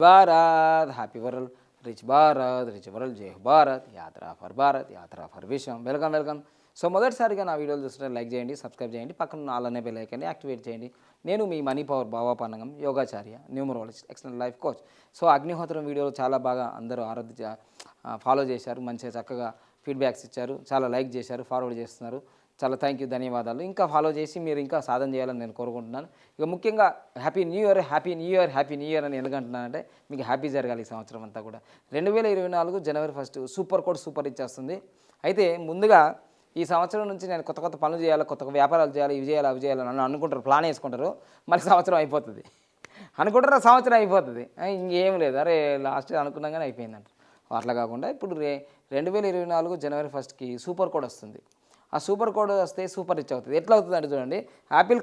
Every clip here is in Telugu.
Bharat happy world rich world జై భారత్ యాత్ర ఫర్ విశ్వం. వెల్కమ్. సో మొదటిసారిగా నా వీడియోలు చూస్తుంటే లైక్ చేయండి, సబ్స్క్రైబ్ చేయండి, పక్కన అలానే బెల్ ఐకాన్ని యాక్టివేట్ చేయండి. నేను మీ మనీ పవర్ భావాపన్నంగం యోగాచార్య, numerologist, external life coach. So అగ్నిహోత్రం వీడియోలు చాలా బాగా అందరూ ఫాలో చేశారు, మంచిగా చక్కగా ఫీడ్బ్యాక్స్ ఇచ్చారు, చాలా లైక్ చేశారు, ఫార్వర్డ్ చేస్తున్నారు. చాలా థ్యాంక్ యూ, ధన్యవాదాలు. ఇంకా ఫాలో చేసి మీరు ఇంకా సాధన చేయాలని నేను కోరుకుంటున్నాను. ఇక ముఖ్యంగా హ్యాపీ న్యూ ఇయర్ అని ఎందుకంటున్నానంటే మీకు హ్యాపీ జరగాలి ఈ సంవత్సరం అంతా కూడా. 2024 జనవరి 1 సూపర్ కోడ్ సూపర్ ఇచ్చేస్తుంది. అయితే ముందుగా ఈ సంవత్సరం నుంచి నేను కొత్త పనులు చేయాలి, కొత్త వ్యాపారాలు చేయాలి, ఇవి చేయాలి అని అనుకుంటారు, ప్లాన్ వేసుకుంటారు. మళ్ళీ సంవత్సరం అయిపోతుంది అనుకుంటారు, సంవత్సరం అయిపోతుంది, ఇంకేం లేదు, అరే లాస్ట్ అనుకున్నాం కానీ అయిపోయిందంట. అట్లా కాకుండా ఇప్పుడు 2024 జనవరి 1కి సూపర్ కోడ్ వస్తుంది. ఆ సూపర్ కోడ్ వస్తే సూపర్ రిచ్ అవుతుంది. ఎట్లా అవుతుంది అంటే చూడండి, యాపిల్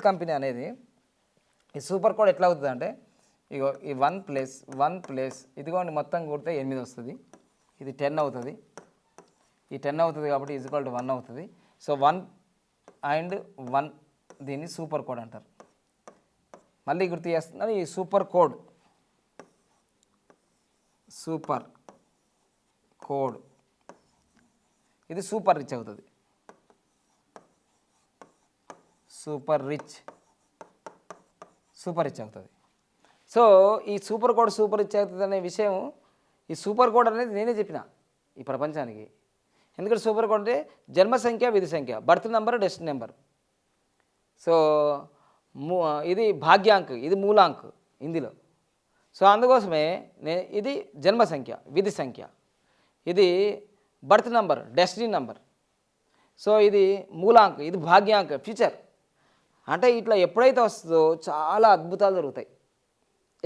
కంపెనీ అనేది ఈ సూపర్ కోడ్ ఎట్లా అవుతుంది అంటే ఇగో ఈ 1+1 ఇదిగోండి మొత్తం కొడితే 8 వస్తుంది, ఇది 10 అవుతుంది, ఈ 10 అవుతుంది కాబట్టి ఈజ్ఈక్వల్ టు 1 అవుతుంది. సో 1 అండ్ 1 దీన్ని సూపర్ కోడ్ అంటారు. మళ్ళీ గుర్తు చేస్తున్నాను, ఈ సూపర్ కోడ్ ఇది సూపర్ రిచ్ అవుతుంది. సూపర్ రిచ్ అవుతుంది. సో ఈ సూపర్ రిచ్ అవుతుంది అనే విషయం, ఈ సూపర్ కోడ్ అనేది నేనే చెప్పిన ఈ ప్రపంచానికి. ఎందుకంటే సూపర్ కోడ్ అంటే జన్మ సంఖ్య, విధి సంఖ్య, birth number, destiny number. So ఇది భాగ్యాంక్, ఇది మూలాంక్ హిందీలో. సో అందుకోసమే ఇది జన్మ సంఖ్య, విధి సంఖ్య, ఇది birth number, destiny number. So ఇది మూలాంక్, ఇది భాగ్యాంక్, ఫ్యూచర్. అంటే ఇట్లా ఎప్పుడైతే వస్తుందో చాలా అద్భుతాలు జరుగుతాయి.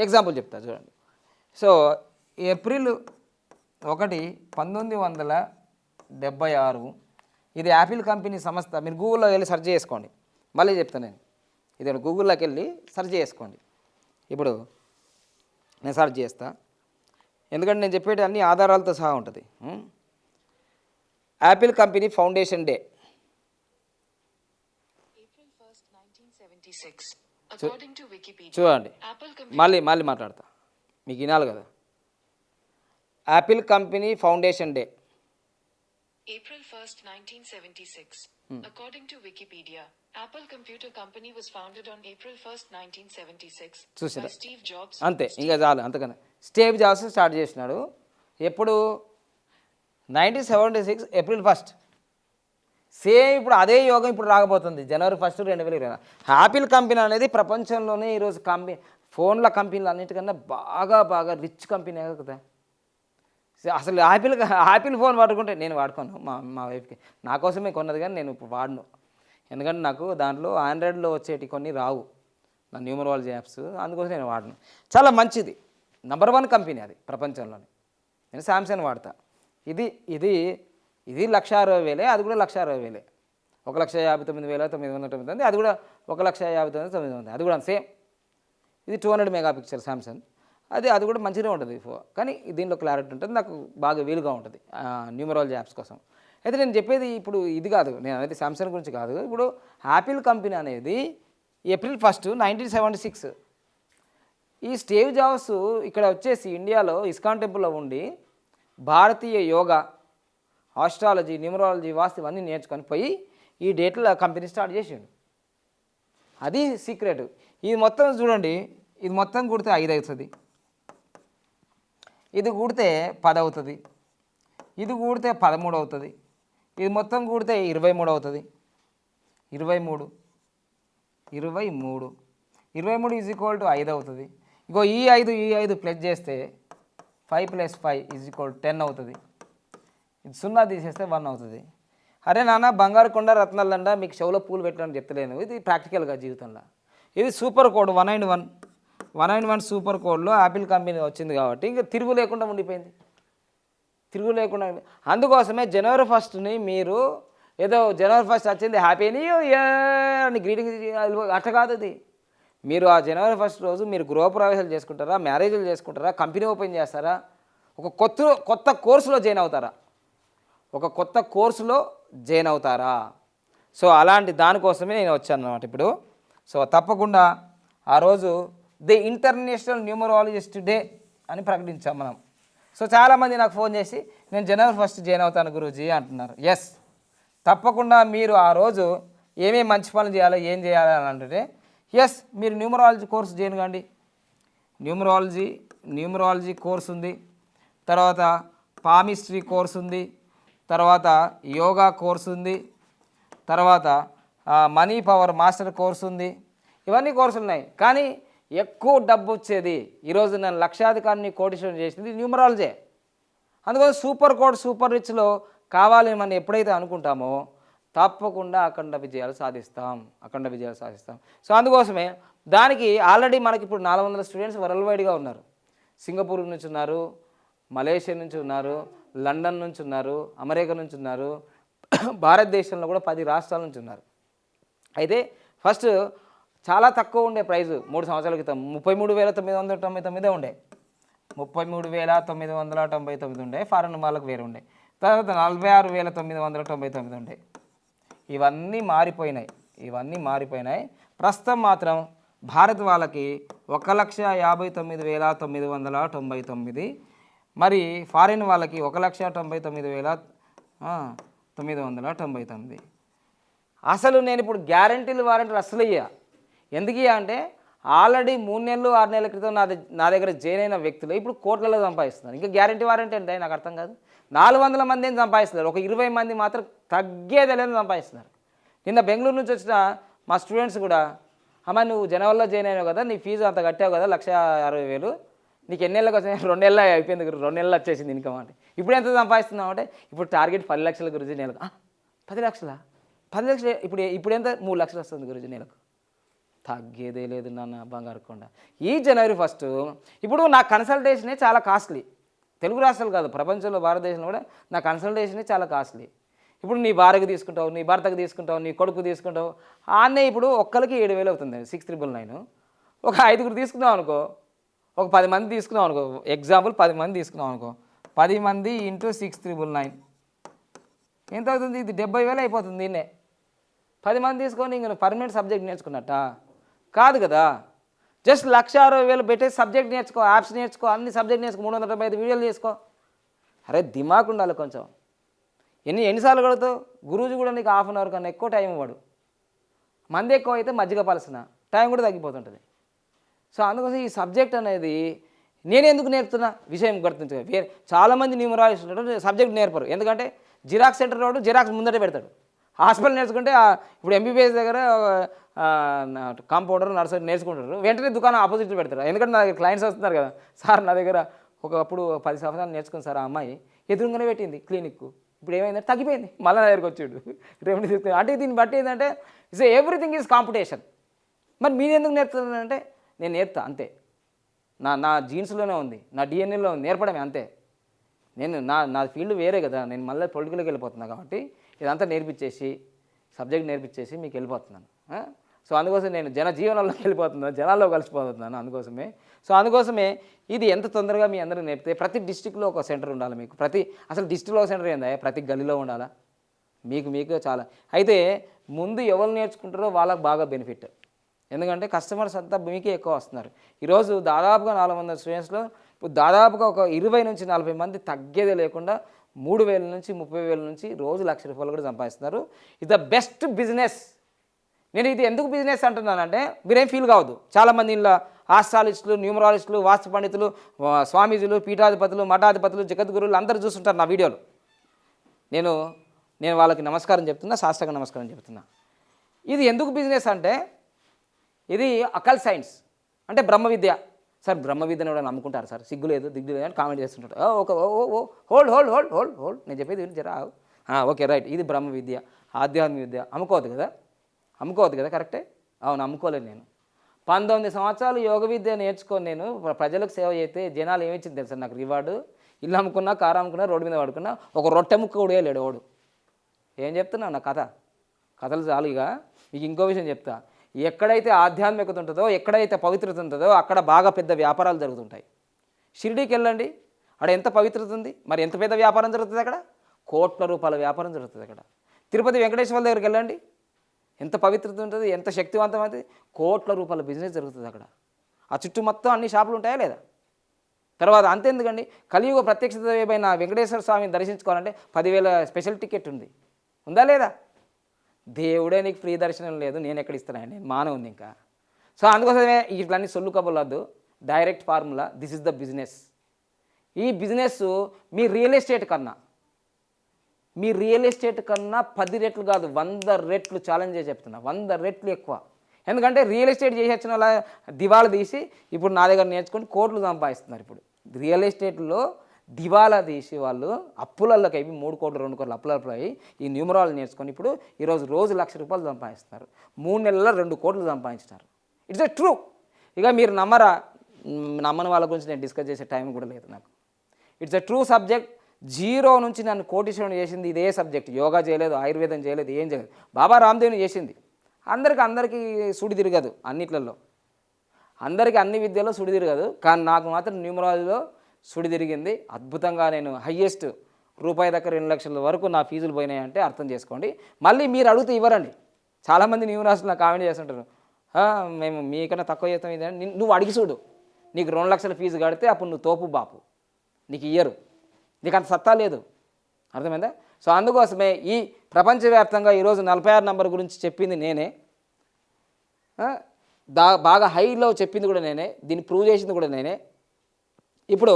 ఎగ్జాంపుల్ చెప్తా చూడండి. సో ఏప్రిల్ 1, 1976 ఇది యాపిల్ కంపెనీ సంస్థ. మీరు గూగుల్లో వెళ్ళి సెర్చ్ చేసుకోండి, మళ్ళీ చెప్తాను నేను. ఇది గూగుల్లోకి వెళ్ళి సెర్చ్ చేసుకోండి. ఇప్పుడు నేను సెర్చ్ చేస్తా, ఎందుకంటే నేను చెప్పేటి అన్ని ఆధారాలతో సహా ఉంటుంది. యాపిల్ కంపెనీ ఫౌండేషన్ డే చూడండి, మళ్ళీ మాట్లాడతా, మీకు వినాలి కదా. Apple company foundation day April 1st, 1976. According to Wikipedia, Apple Computer Company was founded on April 1st, 1976 by Steve Jobs. అంతే, ఇంకా చాలు, అంతకన్నా. స్టీవ్ జాబ్స్ స్టార్ట్ చేసినాడు ఎప్పుడు? 1976 ఏప్రిల్ 1. సేమ్ ఇప్పుడు అదే యోగం ఇప్పుడు రాకపోతుంది జనవరి 1, 2020. యాపిల్ కంపెనీ అనేది ప్రపంచంలోనే ఈరోజు ఫోన్ల కంపెనీలు అన్నిటికన్నా బాగా రిచ్ కంపెనీ కదా. అసలు యాపిల్ ఫోన్ వాడుకుంటే నేను వాడుకోను, మా వైఫ్కి నా కోసమే కొన్నది, కానీ నేను ఇప్పుడు వాడను. ఎందుకంటే నాకు దాంట్లో ఆండ్రాయిడ్లో వచ్చేటి కొన్ని రావు, నా న్యూమరాలజీ యాప్స్, అందుకోసం నేను వాడను. చాలా మంచిది, నంబర్ 1 కంపెనీ అది ప్రపంచంలోనే. నేను శాంసంగ్ వాడతా. ఇది 1,60,000, అది కూడా 1,60,000, 1,59,999, అది కూడా 1,59,999, అది కూడా సేమ్. ఇది 200 మెగాపిక్సెల్ శాంసంగ్, అది కూడా మంచిగా ఉంటుంది. కానీ దీనిలో క్లారిటీ ఉంటుంది, నాకు బాగా వీలుగా ఉంటుంది న్యూమరాలజీ యాప్స్ కోసం. అయితే నేను చెప్పేది ఇప్పుడు ఇది కాదు, నేను అనేది శాంసంగ్ గురించి కాదు. ఇప్పుడు యాపిల్ కంపెనీ అనేది ఏప్రిల్ 1, 1976 ఈ స్టీవ్ జాబ్స్ ఇక్కడ వచ్చేసి ఇండియాలో ఇస్కాన్ టెంపుల్లో ఉండి భారతీయ యోగా, ఆస్ట్రాలజీ, న్యూమరాలజీ, వాస్తు ఇవన్నీ నేర్చుకొని పోయి ఈ డేట్లో కంపెనీ స్టార్ట్ చేసాడు. అది సీక్రెట్. ఇది మొత్తం చూడండి, ఇది మొత్తం కూడితే 5 అవుతుంది, ఇది కూడితే 10 అవుతుంది, ఇది కూడితే 13 అవుతుంది, ఇది మొత్తం కూడితే 23 అవుతుంది. 23 ఈజ్ ఈక్వల్ టు 5 అవుతుంది. ఇంకో ఈ 5 ప్లస్ చేస్తే 5 + 5 = 10 అవుతుంది. ఇది 0 తీసేస్తే 1 అవుతుంది. అరే నాన్న, బంగారు కొండ రత్నాలంట మీకు చెవులో పూలు పెట్టాలని చెప్తలేను, ఇది ప్రాక్టికల్గా జీవితంలో. ఇది సూపర్ కోడ్ 191 సూపర్ కోడ్లో యాపిల్ కంపెనీ వచ్చింది కాబట్టి ఇంకా తిరుగు లేకుండా ఉండిపోయింది. అందుకోసమే జనవరి 1ని మీరు ఏదో జనవరి 1 వచ్చింది హ్యాపీ న్యూ ఇయర్ అని గ్రీటింగ్ అట్లా కాదు. అది మీరు ఆ జనవరి 1 రోజు మీరు గృహప్రవేశాలు చేసుకుంటారా, మ్యారేజ్లు చేసుకుంటారా, కంపెనీ ఓపెన్ చేస్తారా, ఒక కొత్త కోర్సులో జాయిన్ అవుతారా, సో అలాంటి దానికోసమే నేను వచ్చాను అన్నమాట ఇప్పుడు. సో తప్పకుండా ఆ రోజు ది ఇంటర్నేషనల్ న్యూమరాలజిస్ట్ డే అని ప్రకటించాం మనం. సో చాలామంది నాకు ఫోన్ చేసి నేను జనవరి 1 జాయిన్ అవుతాను గురూజీ అంటున్నారు. ఎస్, తప్పకుండా మీరు ఆ రోజు ఏమేమి మంచి పనులు చేయాలో ఏం చేయాలి అని అంటే ఎస్, మీరు న్యూమరాలజీ కోర్స్ జాయిన్ కండి. న్యూమరాలజీ కోర్స్ ఉంది, తర్వాత పామిస్ట్రీ కోర్స్ ఉంది, తర్వాత యోగా కోర్స్ ఉంది, తర్వాత మనీ పవర్ మాస్టర్ కోర్స్ ఉంది. ఇవన్నీ కోర్సులు ఉన్నాయి. కానీ ఎక్కువ డబ్బు వచ్చేది ఈరోజు నేను లక్షాధికారిని కోటీశ్వరుని చేసింది న్యూమరాలజీ. అందుకోసం సూపర్ కోడ్ సూపర్ రిచ్లో కావాలి మనం ఎప్పుడైతే అనుకుంటామో తప్పకుండా అఖండ విజయాలు సాధిస్తాం. సో అందుకోసమే దానికి ఆల్రెడీ మనకి ఇప్పుడు 400 స్టూడెంట్స్ వరల్డ్ వైడ్గా ఉన్నారు. సింగపూర్ నుంచి ఉన్నారు, మలేషియా నుంచి ఉన్నారు, లండన్ నుంచి ఉన్నారు, అమెరికా నుంచి ఉన్నారు, భారతదేశంలో కూడా 10 రాష్ట్రాల నుంచి ఉన్నారు. అయితే ఫస్ట్ చాలా తక్కువ ఉండే ప్రైజు 3 సంవత్సరాల క్రితం 33,999 ఉండే, 33,999 ఉండే. ఫారెన్ వాళ్ళకి వేరే ఉండే. తర్వాత 46,999 ఉండే. ఇవన్నీ మారిపోయినాయి. ప్రస్తుతం మాత్రం భారత్ వాళ్ళకి 1,59,999, మరి ఫారిన్ వాళ్ళకి 1,99,999. అసలు నేను ఇప్పుడు వారంటీలు అసలు ఇయ్యా. ఎందుకు అంటే ఆల్రెడీ 3 నెలలు 6 నెలల క్రితం నా దగ్గర జాయిన్ అయిన వ్యక్తులు ఇప్పుడు కోట్లలో సంపాదిస్తున్నారు. ఇంకా వారంటీ అంటే నాకు అర్థం కాదు. 400 మంది ఏం సంపాదిస్తున్నారు, ఒక 20 మంది మాత్రం తగ్గేదేలేని సంపాదిస్తున్నారు. నిన్న బెంగళూరు నుంచి వచ్చిన మా స్టూడెంట్స్ కూడా, అమ్మ నువ్వు జనవరిలో జాయిన్ అయినావు కదా, నీ ఫీజు అంత కట్టావు కదా 1,60,000, నీకు ఎన్ని నెలలకు వచ్చాయి? 2 నెలలు అయిపోయింది, 2 నెలలు వచ్చేసింది ఇన్కమ్ అంటే. ఇప్పుడు ఎంత సంపాదిస్తున్నావు అంటే ఇప్పుడు టార్గెట్ 10 లక్షల గురించి నెలకు. 10 లక్షల ఇప్పుడు ఎంత 3 లక్షలు వస్తుంది గురించి నెలకు. తగ్గేదే లేదు నాన్న బంగారు కొండ. ఈ జనవరి 1 ఇప్పుడు నా కన్సల్టేషనే చాలా కాస్ట్లీ. తెలుగు రాష్ట్రాలు కాదు, ప్రపంచంలో భారతదేశంలో కూడా నా కన్సల్టేషనే చాలా కాస్ట్లీ. ఇప్పుడు నీ భార్యకు తీసుకుంటావు, నీ భర్తకు తీసుకుంటావు, నీ కొడుకు తీసుకుంటావు, ఆన్నే ఇప్పుడు ఒక్కరికి 7,000 అవుతుంది. 6,999. ఒక 5గురు తీసుకుందాం అనుకో, ఒక 10 మంది తీసుకున్నాం అనుకో, ఎగ్జాంపుల్ 10 మంది తీసుకున్నాం అనుకో, 10 మంది ఇంటూ 6,999 ఎంత అవుతుంది? ఇది 70,000 అయిపోతుంది. దీన్నే 10 మంది తీసుకొని ఇంక పర్మనెంట్ సబ్జెక్ట్ నేర్చుకున్నట్ట కాదు కదా. జస్ట్ 1,60,000 పెట్టే సబ్జెక్ట్ నేర్చుకో, యాప్స్ నేర్చుకో, అన్ని సబ్జెక్ట్ నేర్చుకో, 375 వీడియోలు చేసుకో. అరే దిమాగ్ ఉండాలి కొంచెం. ఎన్నిసార్లు కడుగుతావు? గురూజీ కూడా నీకు హాఫ్ అన్ అవర్ కన్నా ఎక్కువ టైం ఇవ్వడు. మంది ఎక్కువ అయితే మజ్జిగ పలసిన టైం కూడా తగ్గిపోతుంటుంది. సో అందుకోసం ఈ సబ్జెక్ట్ అనేది నేను ఎందుకు నేర్పుతున్నా విషయం గుర్తించగా, వేరే చాలామంది న్యూమరాలజిస్ట్ ఉంటారు సబ్జెక్ట్ నేర్పరు. ఎందుకంటే జిరాక్స్ సెంటర్ వాడు జిరాక్స్ ముందటే పెడతాడు. హాస్పిటల్ నేర్చుకుంటే ఇప్పుడు MBBS దగ్గర కాంపౌండర్ నర్సరీ నేర్చుకుంటారు, వెంటనే దుకాణం ఆపోజిట్ పెడతారు. ఎందుకంటే నా దగ్గర క్లయింట్స్ వస్తున్నారు కదా, సార్ నా దగ్గర ఒకప్పుడు 10 సంవత్సరాలు నేర్చుకుని సార్ ఆ అమ్మాయి ఎదురుగానే పెట్టింది క్లినిక్, ఇప్పుడు ఏమైందంటే తగ్గిపోయింది, మళ్ళీ నా దగ్గరకు వచ్చాడు రెమెడీ తీసుకుని. అంటే దీన్ని బట్టి ఏంటంటే ఎవ్రీథింగ్ ఈజ్ కాంపిటీషన్. మరి మీరు ఎందుకు నేర్పుతున్నారంటే నేను నేర్పుతా అంతే. నా జీన్స్లోనే ఉంది, నా DNAలో ఉంది, నేర్పడమే అంతే. నా ఫీల్డ్ వేరే కదా, నేను మళ్ళీ పొలిటికల్కి వెళ్ళిపోతున్నా కాబట్టి ఇదంతా నేర్పించేసి సబ్జెక్ట్ నేర్పించేసి మీకు వెళ్ళిపోతున్నాను. సో అందుకోసం నేను జీవనంలోకి వెళ్ళిపోతున్నాను, జనాల్లో కలిసిపోతున్నాను అందుకోసమే ఇది ఎంత తొందరగా మీ అందరికీ నేర్పితే ప్రతి డిస్టిక్లో ఒక సెంటర్ ఉండాలి మీకు. అసలు డిస్టిక్లో ఒక సెంటర్ ఏందా, ప్రతి గల్లీలో ఉండాలా. మీకు చాలా అయితే ముందు ఎవరు నేర్చుకుంటారో వాళ్ళకి బాగా బెనిఫిట్. ఎందుకంటే కస్టమర్స్ అంతా మీకే ఎక్కువ వస్తున్నారు. ఈరోజు దాదాపుగా 400 స్టూడెంట్స్లో ఇప్పుడు దాదాపుగా ఒక 20 నుంచి 40 మంది తగ్గేదే లేకుండా 3,000 నుంచి 30,000 నుంచి రోజు ₹1,00,000 కూడా సంపాదిస్తున్నారు. ఇది ద బెస్ట్ బిజినెస్. నేను ఇది ఎందుకు బిజినెస్ అంటున్నానంటే మీరేం ఫీల్ కావద్దు. చాలామంది ఇలా ఆస్ట్రాలజిస్టులు, న్యూమరాలజిస్టులు, వాస్తు పండితులు, స్వామీజీలు, పీఠాధిపతులు, మఠాధిపతులు, జగద్గురువులు అందరూ చూస్తుంటారు నా వీడియోలు. నేను వాళ్ళకి నమస్కారం చెప్తున్నా, శాస్త్రంగా నమస్కారం చెప్తున్నా. ఇది ఎందుకు బిజినెస్ అంటే ఇది అకల్ సైన్స్ అంటే బ్రహ్మ విద్య. సార్ బ్రహ్మ విద్యను కూడా నమ్ముకుంటారు సార్, సిగ్గు లేదు దిగ్గు లేదు అని కామెంట్ చేస్తుంటారు. ఓకే హోల్డ్ నేను చెప్పేది జరా ఓకే రైట్. ఇది బ్రహ్మ విద్య, ఆధ్యాత్మిక విద్య. అమ్ముకోవద్దు కదా కరెక్టే. అవును, అమ్ముకోలేదు. నేను 19 సంవత్సరాలు యోగ విద్య నేర్చుకొని నేను ప్రజలకు సేవ చేస్తే జనాలు ఏమిచ్చింది తెలుసా నాకు రివార్డు? ఇల్లు అమ్ముకున్నా, కారు అమ్ముకున్నా, రోడ్డు మీద పడుకున్నా, ఒక రొట్టె ముక్క కూడా లేడు వాడు. ఏం చెప్తున్నా నా కథలు చాలుగా. మీకు ఇంకో విషయం చెప్తా. ఎక్కడైతే ఆధ్యాత్మికత ఉంటుందో, ఎక్కడైతే పవిత్రత ఉంటుందో అక్కడ బాగా పెద్ద వ్యాపారాలు జరుగుతుంటాయి. షిరిడీకి వెళ్ళండి, అక్కడ ఎంత పవిత్రత ఉంది, మరి ఎంత పెద్ద వ్యాపారం జరుగుతుంది అక్కడ? కోట్ల రూపాయల వ్యాపారం జరుగుతుంది అక్కడ. తిరుపతి వెంకటేశ్వర దగ్గరికి వెళ్ళండి, ఎంత పవిత్రత ఉంటుంది, ఎంత శక్తివంతమైంది, కోట్ల రూపాయల బిజినెస్ జరుగుతుంది అక్కడ. ఆ చుట్టూ మొత్తం అన్ని షాపులు ఉంటాయా లేదా? తర్వాత అంతెందుకండి, కలియుగ ప్రత్యక్ష దైవమైన వెంకటేశ్వర స్వామిని దర్శించుకోవాలంటే 10,000 స్పెషల్ టికెట్ ఉందా లేదా? దేవుడే నీకు ఫ్రీ దర్శనం లేదు, నేను ఎక్కడ ఇస్తాను? నేను మానవుని ఇంకా. సో అందుకోసమే ఇట్లన్నీ సొల్లు కబుర్లొద్దు, direct formula, this is the business. ఈ బిజినెస్ మీ రియల్ ఎస్టేట్ కన్నా 10 రెట్లు కాదు, 100 రెట్లు ఛాలెంజ్ చేసి చెప్తున్నా, 100 రెట్లు ఎక్కువ. ఎందుకంటే రియల్ ఎస్టేట్ చేసి వచ్చిన వాళ్ళ దివాలా తీసి ఇప్పుడు నా దగ్గర నేర్చుకొని కోట్లు సంపాదిస్తున్నారు. ఇప్పుడు రియల్ ఎస్టేట్లో దివాలా తీసి వాళ్ళు అప్పులలోకి అవి 3 కోట్లు 2 కోట్లు అప్పులప్పుడు అయ్యి ఈ న్యూమరాలజీ నేర్చుకొని ఇప్పుడు ఈరోజు రోజు ₹1,00,000 సంపాదిస్తున్నారు. 3 నెలల్లో 2 కోట్లు సంపాదించినారు. It's a true. ఇక మీరు నమ్మని వాళ్ళ గురించి నేను డిస్కస్ చేసే టైం కూడా లేదు నాకు. It's a true subject. 0 నుంచి నన్ను కోటీశ్వరుని చేసింది ఇదే సబ్జెక్ట్. యోగా చేయలేదు, ఆయుర్వేదం చేయలేదు, ఏం చేయలేదు. బాబా రామ్దేవ్ని చేసింది. అందరికీ సుడి తిరగదు, అన్నిట్లలో అందరికీ అన్ని విద్యలో సుడి తిరగదు, కానీ నాకు మాత్రం న్యూమరాలజీలో సుడి తిరిగింది. అద్భుతంగా నేను హయ్యెస్ట్ రూపాయి దగ్గర 2 లక్షల వరకు నా ఫీజులు పోయినాయంటే అర్థం చేసుకోండి. మళ్ళీ మీరు అడిగితే ఇవ్వరండి. చాలామంది న్యూమరాలజీలో నాకు కామెంట్ చేస్తుంటారు, మేము మీకన్నా తక్కువ చేస్తాం ఇది అని. నువ్వు అడిగి చూడు, నీకు 2 లక్షల ఫీజు కడితే అప్పుడు నువ్వు తోపు బాపు, నీకు ఇయ్యరు, నీకు అంత సత్తా లేదు. అర్థమైందా? సో అందుకోసమే ఈ ప్రపంచవ్యాప్తంగా ఈరోజు 46 నంబర్ గురించి చెప్పింది నేనే, బాగా హైలో చెప్పింది కూడా నేనే, దీన్ని ప్రూవ్ చేసింది కూడా నేనే. ఇప్పుడు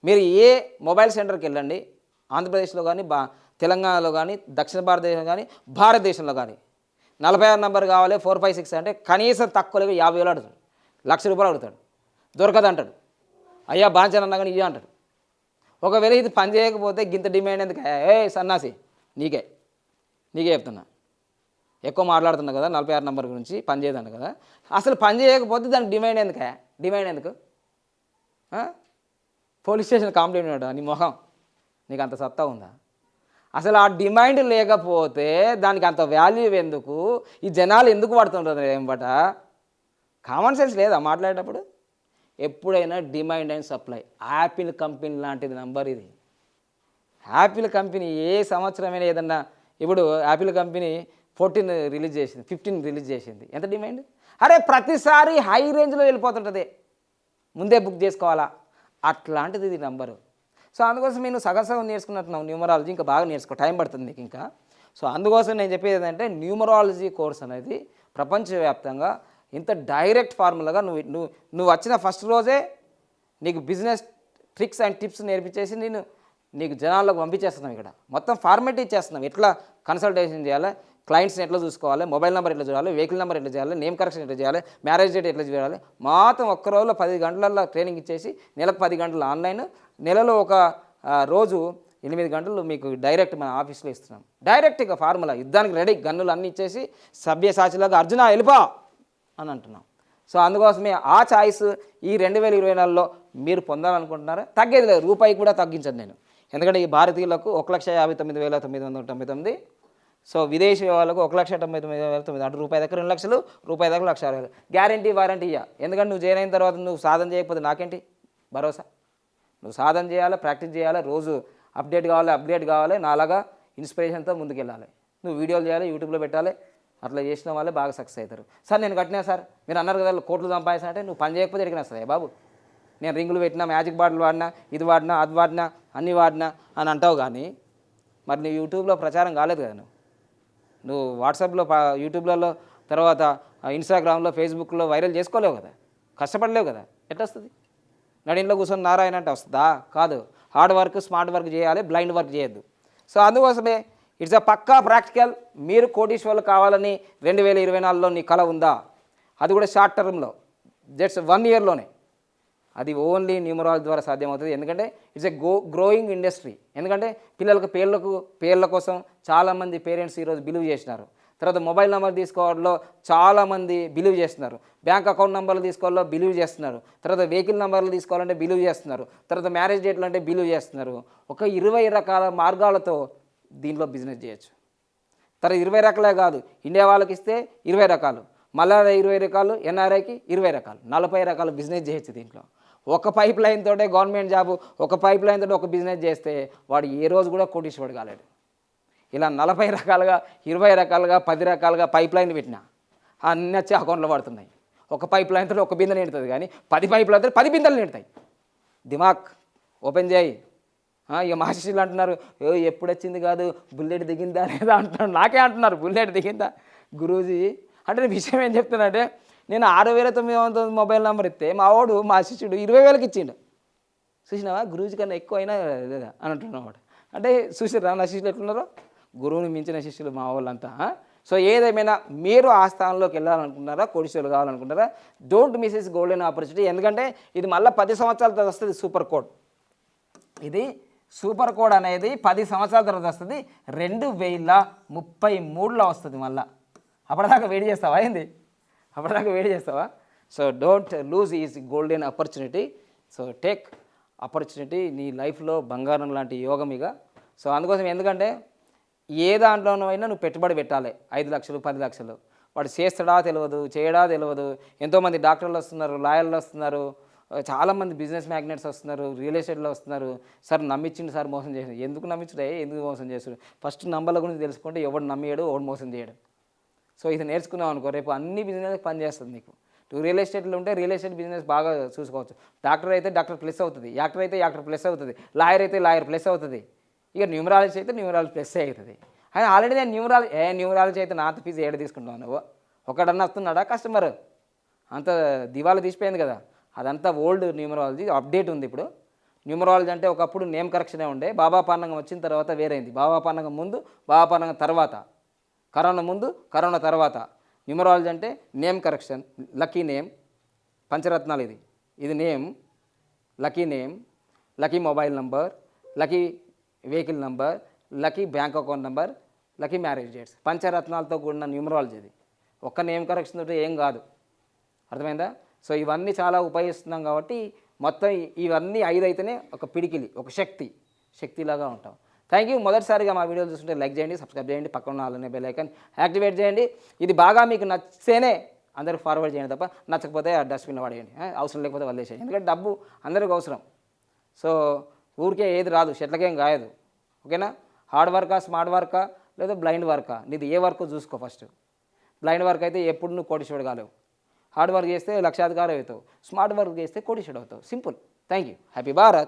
మీరు ఏ మొబైల్ సెంటర్కి వెళ్ళండి, ఆంధ్రప్రదేశ్లో కానీ తెలంగాణలో కానీ దక్షిణ భారతదేశంలో కానీ భారతదేశంలో కానీ 46 నంబర్ కావాలి 456 అంటే కనీసం తక్కువలో 50,000 అడుగుతాడు, ₹1,00,000 అడుగుతాడు, దొరకదంటాడు. అయ్యా బాంచనన్నా కానీ ఇయ్య అంటాడు. ఒకవేళ ఇది పని చేయకపోతే గింత డిమాండ్ ఎందుకు? సన్నాసి, నీకే చెప్తున్నా, ఎక్కువ మాట్లాడుతున్నా కదా 46 నంబర్ గురించి, పని చేయదండి కదా. అసలు పని చేయకపోతే దానికి డిమాండ్ ఎందుకు? పోలీస్ స్టేషన్ కంప్లైంట్ ఉన్నాడు నీ మొహం, నీకు అంత సత్తా ఉందా? అసలు ఆ డిమాండ్ లేకపోతే దానికి అంత వాల్యూ ఎందుకు? ఈ జనాలు ఎందుకు పడుతుంటారు ఏంబట? కామన్ సెన్స్ లేదా మాట్లాడేటప్పుడు? ఎప్పుడైనా demand and supply. Apple company లాంటిది నంబర్ ఇది. యాపిల్ కంపెనీ ఏ సంవత్సరమైనా ఏదన్నా, ఇప్పుడు యాపిల్ కంపెనీ 14 రిలీజ్ చేసింది, 15 రిలీజ్ చేసింది, ఎంత డిమాండ్? అరే ప్రతిసారి హై రేంజ్లో వెళ్ళిపోతుంటుంది, ముందే బుక్ చేసుకోవాలా, అట్లాంటిది ఇది నంబరు. సో అందుకోసం నేను సగం నేర్చుకున్నట్టున్నావు న్యూమరాలజీ, ఇంకా బాగా నేర్చుకో, టైం పడుతుంది నీకు ఇంకా. సో అందుకోసం నేను చెప్పేది ఏంటంటే న్యూమరాలజీ కోర్స్ అనేది ప్రపంచవ్యాప్తంగా ఇంత డైరెక్ట్ ఫార్ములాగా నువ్వు వచ్చిన ఫస్ట్ రోజే నీకు బిజినెస్ ట్రిక్స్ అండ్ టిప్స్ నేర్పించేసి నీకు జనాల్లోకి పంపించేస్తున్నాం. ఇక్కడ మొత్తం ఫార్మేట్ ఇచ్చేస్తున్నాం, ఎట్లా కన్సల్టేషన్ చేయాలి, క్లయింట్స్ని ఎట్లా చూసుకోవాలి, మొబైల్ నెంబర్ ఎట్లా చూడాలి, వెహికల్ నెంబర్ ఎట్లా చేయాలి, నేమ్ కరెక్షన్ ఎట్లా చేయాలి, మ్యారేజ్ డేట్ ఎట్లా చేయాలి, మొత్తం ఒక్క రోజులో 10 గంటలలో ట్రైనింగ్ ఇచ్చేసి నెలకు 10 గంటలు ఆన్లైన్, నెలలో ఒక రోజు 8 గంటలు మీకు డైరెక్ట్ మన ఆఫీస్లో ఇస్తున్నాం. డైరెక్ట్గా ఫార్ములా, యుద్ధానికి రెడీ, గన్నులు అన్నీ ఇచ్చేసి సభ్యసాచిలాగా అర్జున వెళ్ళిపో అని అంటున్నాం. సో అందుకోసమే ఆ ఛాయిస్ ఈ 2024లో మీరు పొందాలనుకుంటున్నారా? తగ్గేది లేదు, రూపాయి కూడా తగ్గించను నేను. ఎందుకంటే ఈ భారతీయులకు 1,59,999, సో విదేశీ వాళ్ళకు 1,99,999, అంటే రూపాయి దగ్గర 2 లక్షలు, రూపాయి దగ్గర 1,60,000. గ్యారంటీ వారంటీ ఇయ్య. ఎందుకంటే నువ్వు జాయిన్ అయిన తర్వాత నువ్వు సాధన చేయకపోతే నాకేంటి భరోసా? నువ్వు సాధన చేయాలి, ప్రాక్టీస్ చేయాలి, రోజు అప్డేట్ కావాలి, నాలాగా ఇన్స్పిరేషన్తో ముందుకెళ్ళాలి. నువ్వు వీడియోలు చేయాలి, యూట్యూబ్లో పెట్టాలి. అట్లా చేసిన వాళ్ళే బాగా సక్సెస్ అవుతారు. సార్ నేను కట్టినా సార్, మీరు అన్నారు కదా కోట్లు సంపాదిస్తా అంటే, నువ్వు పని చేయకపోతే ఎరిగినా వస్తాయి బాబు. నేను రింగులు పెట్టినా, మ్యాజిక్ బాటిల్ వాడినా, ఇది వాడినా, అది వాడినా, అన్నీ వాడినా అని అంటావు, కానీ మరి నీ యూట్యూబ్లో ప్రచారం కాలేదు కదా. నువ్వు వాట్సాప్లో, యూట్యూబ్లలో, తర్వాత ఇన్స్టాగ్రామ్లో, ఫేస్బుక్లో వైరల్ చేసుకోలేవు కదా, కష్టపడలేవు కదా, ఎట్లా వస్తుంది? నడింట్లో కూర్చొని నారాయణ అంటే వస్తుందా? కాదు. హార్డ్ వర్క్, స్మార్ట్ వర్క్ చేయాలి, బ్లైండ్ వర్క్ చేయొద్దు. సో అందుకోసమే ఇట్స్ అ పక్కా ప్రాక్టికల్. మీరు కోటీశ్వర్లు కావాలని 2024లో నీ కళ ఉందా? అది కూడా షార్ట్ టర్మ్లో, జస్ట్ 1 ఇయర్లోనే. అది ఓన్లీ న్యూమరాలజీ ద్వారా సాధ్యమవుతుంది. ఎందుకంటే ఇట్స్ ఎ గ్రోయింగ్ ఇండస్ట్రీ. ఎందుకంటే పేర్ల కోసం చాలామంది పేరెంట్స్ ఈరోజు బిలీవ్ చేసినారు. తర్వాత మొబైల్ నెంబర్ తీసుకోవడంలో చాలామంది బిలీవ్ చేస్తున్నారు. బ్యాంక్ అకౌంట్ నెంబర్లు తీసుకోవాలో బిలీవ్ చేస్తున్నారు. తర్వాత వెహికల్ నెంబర్లు తీసుకోవాలంటే బిలీవ్ చేస్తున్నారు. తర్వాత మ్యారేజ్ డేట్లు అంటే బిలీవ్ చేస్తున్నారు. ఒక 20 రకాల మార్గాలతో దీంట్లో బిజినెస్ చేయొచ్చు. తర్వాత 20 రకాలే కాదు, ఇండియా వాళ్ళకి ఇస్తే 20 రకాలు, మళ్ళా 20 రకాలు, ఎన్ఆర్ఐకి 20 రకాలు, 40 రకాల బిజినెస్ చేయొచ్చు దీంట్లో. ఒక పైప్ లైన్ తోటే గవర్నమెంట్ జాబు, ఒక పైప్ లైన్ తోటి ఒక బిజినెస్ చేస్తే వాడు ఏ రోజు కూడా కోటీశ్వరుడు కాలేడు. ఇలా 40 రకాలుగా, 20 రకాలుగా, 10 రకాలుగా పైప్ లైన్ పెట్టినా అన్నీ వచ్చి అకౌంట్లో పడుతున్నాయి. ఒక పైప్ లైన్తో ఒక బిందె నిండుతుంది, కానీ 10 పైప్ లైన్తో 10 బిందెలు నిండుతాయి. దిమాగ్ ఓపెన్ చేయి. ఇక మా శిష్యులు అంటున్నారు, ఎప్పుడు వచ్చింది కాదు, బుల్లెట్ దిగిందా లేదా అంటున్నారు. నాకే అంటున్నారు బుల్లెట్ దిగిందా గురూజీ అంటే. నేను విషయం ఏం చెప్తున్నానంటే, నేను 6,900 మొబైల్ నెంబర్ ఇస్తే మా వాడు మా శిష్యుడు 20,000కి ఇచ్చిండు. చూసినావా గురూజీ కన్నా ఎక్కువ అయినా లేదా అని అంటున్నమాట. అంటే చూసిరా నా శిష్యులు ఎట్లున్నారో, గురువుని మించిన శిష్యులు మా వాళ్ళంతా. సో ఏదేమైనా మీరు ఆ స్థానంలోకి వెళ్ళాలనుకుంటున్నారా, కోటీశ్వరులు కావాలనుకుంటారా, don't miss is golden opportunity. ఎందుకంటే ఇది మళ్ళీ 10 సంవత్సరాల తర్వాత వస్తుంది సూపర్ కోడ్. ఇది సూపర్ కోడ్ అనేది 10 సంవత్సరాల తర్వాత వస్తుంది, 2033లో వస్తుంది మళ్ళీ. అప్పటిదాకా వెయిట్ చేస్తావా ఏంది? అప్పటిదాకా వెయిట్ చేస్తావా? So don't lose is golden opportunity. So take opportunity. నీ లైఫ్లో బంగారం లాంటి యోగం ఇక. సో అందుకోసం ఎందుకంటే ఏ దాంట్లోనైనా నువ్వు పెట్టుబడి పెట్టాలి. 5 లక్షలు 10 లక్షలు వాడు చేస్తాడా తెలియదు, చేయడా తెలియదు. ఎంతోమంది డాక్టర్లు వస్తున్నారు, లాయర్లు వస్తున్నారు, చాలామంది బిజినెస్ మ్యాగ్నెట్స్ వస్తున్నారు, రియల్ ఎస్టేట్లో వస్తున్నారు. సార్ నమ్మించిండు, సార్ మోసం చేసిండు. ఎందుకు నమ్మించుడే, ఎందుకు మోసం చేస్తాడు? ఫస్ట్ నంబర్ల గురించి తెలుసుకుంటే ఎవడు నమ్మియాడు, ఎవడు మోసం చేయడు. సో ఇది నేర్చుకున్నావు అనుకో, రేపు అన్ని బిజినెస్ పనిచేస్తుంది నీకు. నువ్వు రియల్ ఎస్టేట్లో ఉంటే రియల్ ఎస్టేట్ బిజినెస్ బాగా చూసుకోవచ్చు. డాక్టర్ అయితే డాక్టర్ ప్లస్ అవుతుంది, యాక్టర్ అయితే యాక్టర్ ప్లస్ అవుతుంది, లాయర్ అయితే లాయర్ ప్లస్ అవుతుంది. ఇక న్యూమరాలజీ అయితే న్యూమరాలజీ ప్లస్ అవుతుంది. అని ఆల్రెడీ నేను న్యూమరాలజీ అయితే నా ఫీజు ఏడు తీసుకుంటావు నువ్వు? ఒకడన్నా వస్తున్నాడా కస్టమర్? అంత దివాలా తీసిపోయింది కదా. అదంతా ఓల్డ్ న్యూమరాలజీ, అప్డేట్ ఉంది ఇప్పుడు. న్యూమరాలజీ అంటే ఒకప్పుడు నేమ్ కరెక్షనే ఉండే. బాబా పాండంగం వచ్చిన తర్వాత వేరైంది. బాబా పాండంగం ముందు, బాబా పాండంగం తర్వాత, కరోనా ముందు, కరోనా తర్వాత. న్యూమరాలజీ అంటే నేమ్ కరెక్షన్, లక్కీ నేమ్, పంచరత్నాలు. ఇది name, lucky name, lucky mobile number, lucky vehicle number, lucky bank account number, lucky marriage dates. పంచరత్నాలతో కూడిన న్యూమరాలజీ ఇది. ఒక్క నేమ్ కరెక్షన్ తోటి ఏం కాదు, అర్థమైందా? సో ఇవన్నీ చాలా ఉపయోగిస్తున్నాం కాబట్టి మొత్తం ఇవన్నీ 5 అయితేనే ఒక పిడికిలి, ఒక శక్తిలాగా ఉంటాం. Thank you. మొదటిసారిగా మా వీడియోలు చూస్తుంటే లైక్ చేయండి, సబ్స్క్రైబ్ చేయండి, పక్కన అలానే బెల్ ఐకాన్ యాక్టివేట్ చేయండి. ఇది బాగా మీకు నచ్చితేనే అందరికి ఫార్వర్డ్ చేయండి, తప్ప నచ్చకపోతే ఆ డస్ట్బిన్లో పడేయండి. అవసరం లేకపోతే వదిలేసేయండి. ఎందుకంటే డబ్బు అందరికి అవసరం. సో ఊరికే ఏది రాదు, చెట్లకేం కాయదు. ఓకేనా? హార్డ్ వర్కా, స్మార్ట్ వర్కా, లేదా బ్లైండ్ వర్కా, నీది ఏ వర్క్ చూసుకో ఫస్ట్. బ్లైండ్ వర్క్ అయితే ఎప్పుడు నువ్వు కోటీశ్వరుడు కాలేవు. హార్డ్ వర్క్ చేస్తే లక్షాధికారి అవుతావు, స్మార్ట్ వర్క్ చేస్తే కోటీశ్వరుడు అవుతావు. Simple. Thank you. Happy Bharat.